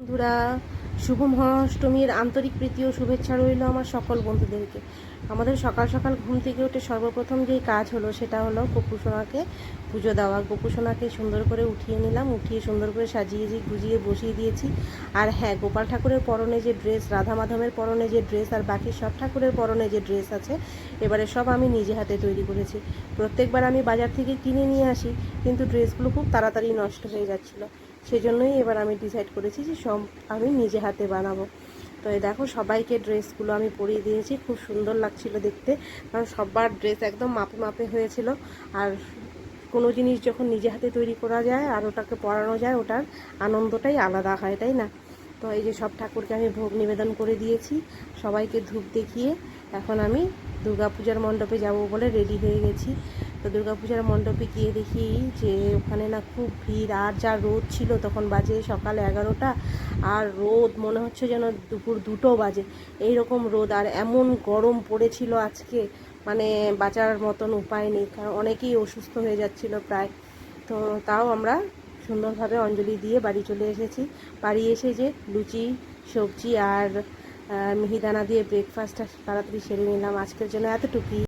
বন্ধুরা, শুভ মহাষ্টমীর আন্তরিক প্রীতি ও শুভেচ্ছা রইল আমার সকল বন্ধুদেরকে। আমাদের সকাল সকাল ঘুম থেকে উঠে সর্বপ্রথম যেই কাজ হলো সেটা হলো গোপুসোনাকে পুজো দেওয়া। গোপুসোনাকে সুন্দর করে উঠিয়ে নিলাম, উঠিয়ে সুন্দর করে সাজিয়ে গুজিয়ে বসিয়ে দিয়েছি। আর হ্যাঁ, গোপাল ঠাকুরের পরনে যে ড্রেস, রাধা মাধবের পরনে যে ড্রেস, আর বাকি সব ঠাকুরের পরনে যে ড্রেস আছে, এবারে সব আমি নিজে হাতে তৈরি করেছি। প্রত্যেকবার আমি বাজার থেকে কিনে নিয়ে আসি, কিন্তু ড্রেসগুলো খুব তাড়াতাড়ি নষ্ট হয়ে যাচ্ছিলো। সেজন্যই এবার আমি ডিসাইড করেছি যে সব আমি নিজে হাতে বানাবো। তো এই দেখো, সবাইকে ড্রেসগুলো আমি পরিয়ে দিয়েছি, খুব সুন্দর লাগছিল দেখতে, কারণ সবার ড্রেস একদম মাপে মাপে হয়েছিল। আর কোনো জিনিস যখন নিজে হাতে তৈরি করা যায় আর ওটাকে পরানো যায়, ওটার আনন্দটাই আলাদা হয়, তাই না? তো এই যে সব ঠাকুরকে আমি ভোগ নিবেদন করে দিয়েছি, সবাইকে ধূপ দেখিয়ে এখন আমি দুর্গাপূজার মণ্ডপে যাব বলে রেডি হয়ে গেছি। তো দুর্গাপূজার মণ্ডপে গিয়ে দেখি যে ওখানে না খুব ভিড়, আর যা রোদ ছিল, তখন বাজে সকাল 11টা, আর রোদ মনে হচ্ছে যেন দুপুর 2টো বাজে, এই রকম রোদ। আর এমন গরম পড়েছিল আজকে, মানে বাঁচার মতন উপায় নেই, কারণ অনেকেই অসুস্থ হয়ে যাচ্ছিল প্রায়। তো তাও আমরা সুন্দরভাবে অঞ্জলি দিয়ে বাড়ি চলে এসেছি। বাড়ি এসে যে লুচি, সবজি আর মিহিদানা দিয়ে ব্রেকফাস্টটা তাড়াতাড়ি সেরে নিলাম। আজকের জন্য এতটুকুই।